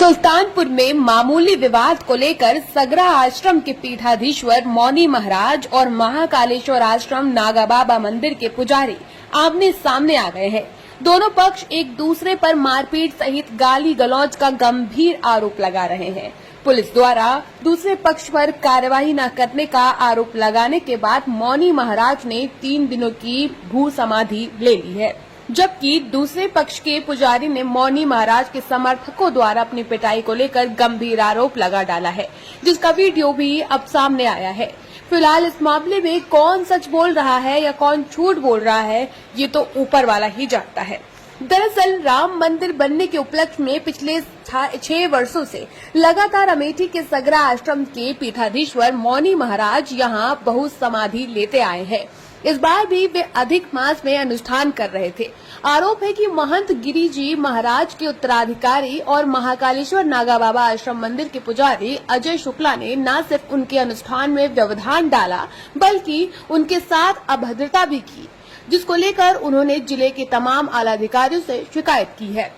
सुल्तानपुर में मामूली विवाद को लेकर सगरा आश्रम के पीठाधीश्वर मौनी महाराज और महाकालेश्वर आश्रम नागाबाबा मंदिर के पुजारी आमने सामने आ गए हैं। दोनों पक्ष एक दूसरे पर मारपीट सहित गाली गलौज का गंभीर आरोप लगा रहे हैं। पुलिस द्वारा दूसरे पक्ष पर कार्रवाई न करने का आरोप लगाने के बाद मौनी महाराज ने 3 दिनों की भू समाधि ले ली है, जबकि दूसरे पक्ष के पुजारी ने मौनी महाराज के समर्थकों द्वारा अपनी पिटाई को लेकर गंभीर आरोप लगा डाला है, जिसका वीडियो भी अब सामने आया है। फिलहाल इस मामले में कौन सच बोल रहा है या कौन झूठ बोल रहा है, ये तो ऊपर वाला ही जानता है। दरअसल राम मंदिर बनने के उपलक्ष्य में पिछले 6 वर्षों से लगातार अमेठी के सगरा आश्रम के पीठाधीश्वर मौनी महाराज यहां बहु समाधि लेते आए हैं। इस बार भी वे अधिक मास में अनुष्ठान कर रहे थे। आरोप है कि महंत गिरी जी महाराज के उत्तराधिकारी और महाकालेश्वर नागाबाबा आश्रम मंदिर के पुजारी अजय शुक्ला ने न सिर्फ उनके अनुष्ठान में व्यवधान डाला, बल्कि उनके साथ अभद्रता भी की, जिसको लेकर उन्होंने जिले के तमाम आला अधिकारियों से शिकायत की है,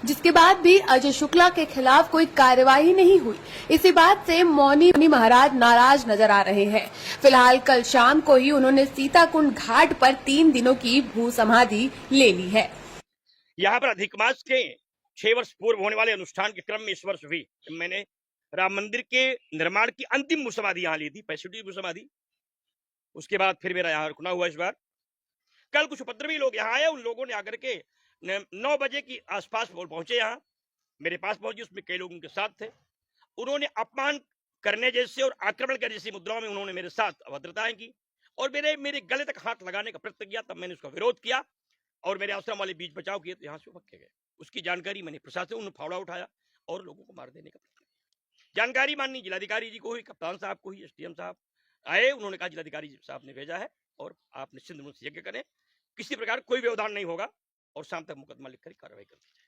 जिसके बाद भी अजय शुक्ला के खिलाफ कोई कार्यवाही नहीं हुई। इसी बात से मौनी महाराज नाराज नजर आ रहे हैं। फिलहाल कल शाम को ही उन्होंने सीताकुंड घाट पर 3 दिनों की भू समाधि ले ली है। यहाँ पर अधिक मास के 6 वर्ष पूर्व होने वाले अनुष्ठान के क्रम में इस वर्ष भी मैंने राम मंदिर के निर्माण की अंतिम भू समाधि यहाँ ली थी, 65वीं भू समाधि। उसके बाद फिर मेरा यहाँ रुकना हुआ। इस बार कल कुछ उपद्रवी लोग यहाँ आए, उन लोगों ने आकर के 9 बजे की आसपास पहुंचे, यहाँ मेरे पास पहुंचे। उसमें कई लोग उनके साथ थे। उन्होंने अपमान करने जैसे और आक्रमण करने जैसी मुद्राओं में उन्होंने मेरे साथ अभद्रताएं की और मेरे गले तक हाथ लगाने का प्रयत्न किया। तब मैंने उसका विरोध किया और मेरे आश्रम वाले बीच बचाव किए, तो यहाँ से भग गए। उसकी जानकारी मैंने प्रशासन, उन्होंने फावड़ा उठाया और लोगों को मार देने का प्रयत्न किया। जानकारी माननी जिलाधिकारी जी को हुई, कप्तान साहब को हुई, एसडीएम साहब आए। उन्होंने कहा जिलाधिकारी साहब ने भेजा है और आप निश्चिंत मन से यज्ञ करें, किसी प्रकार कोई व्यवधान नहीं होगा और शाम तक मुकदमा लिखकर कार्रवाई कर दी जाए।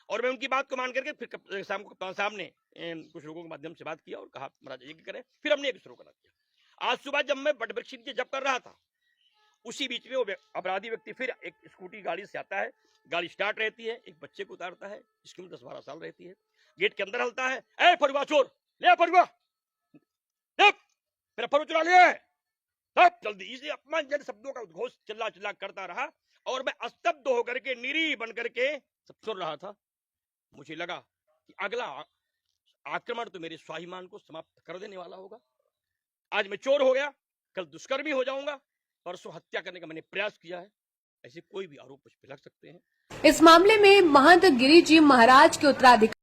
और मैं उनकी बात को मान करके फिर शाम को कप्तान साहब ने कुछ लोगों के माध्यम से बात किया और कहा महाराज यज्ञ करें। फिर हमने शुरू करा दिया। आज सुबह जब मैं बटवृक्ष नीचे जप कर रहा था, उसी बीच में वो अपराधी व्यक्ति फिर एक स्कूटी गाड़ी से आता है। गाड़ी स्टार्ट रहती है, एक बच्चे को उतारता है जिसकी उम्र 10-12 साल रहती है। गेट के अंदर हलता है, ए फरुआ चोर, ले फरुआ, मेरा फरुआ चुरा लिया है। जल्दी इसे अपमानजनक शब्दों का उद्घोष चिल्ला करता रहा और मैं स्तब्ध होकर के निरीह बन करके सब सुन रहा था। मुझे लगा कि अगला आक्रमण तो मेरे स्वाभिमान को समाप्त कर देने वाला होगा। आज मैं चोर हो गया, कल दुष्कर्मी हो जाऊंगा, परसों हत्या करने का मैंने प्रयास किया है। ऐसे कोई भी आरोप मुझ पर लग सकते हैं। इस मामले में महंत गिरी जी महाराज के उत्तराधिकारी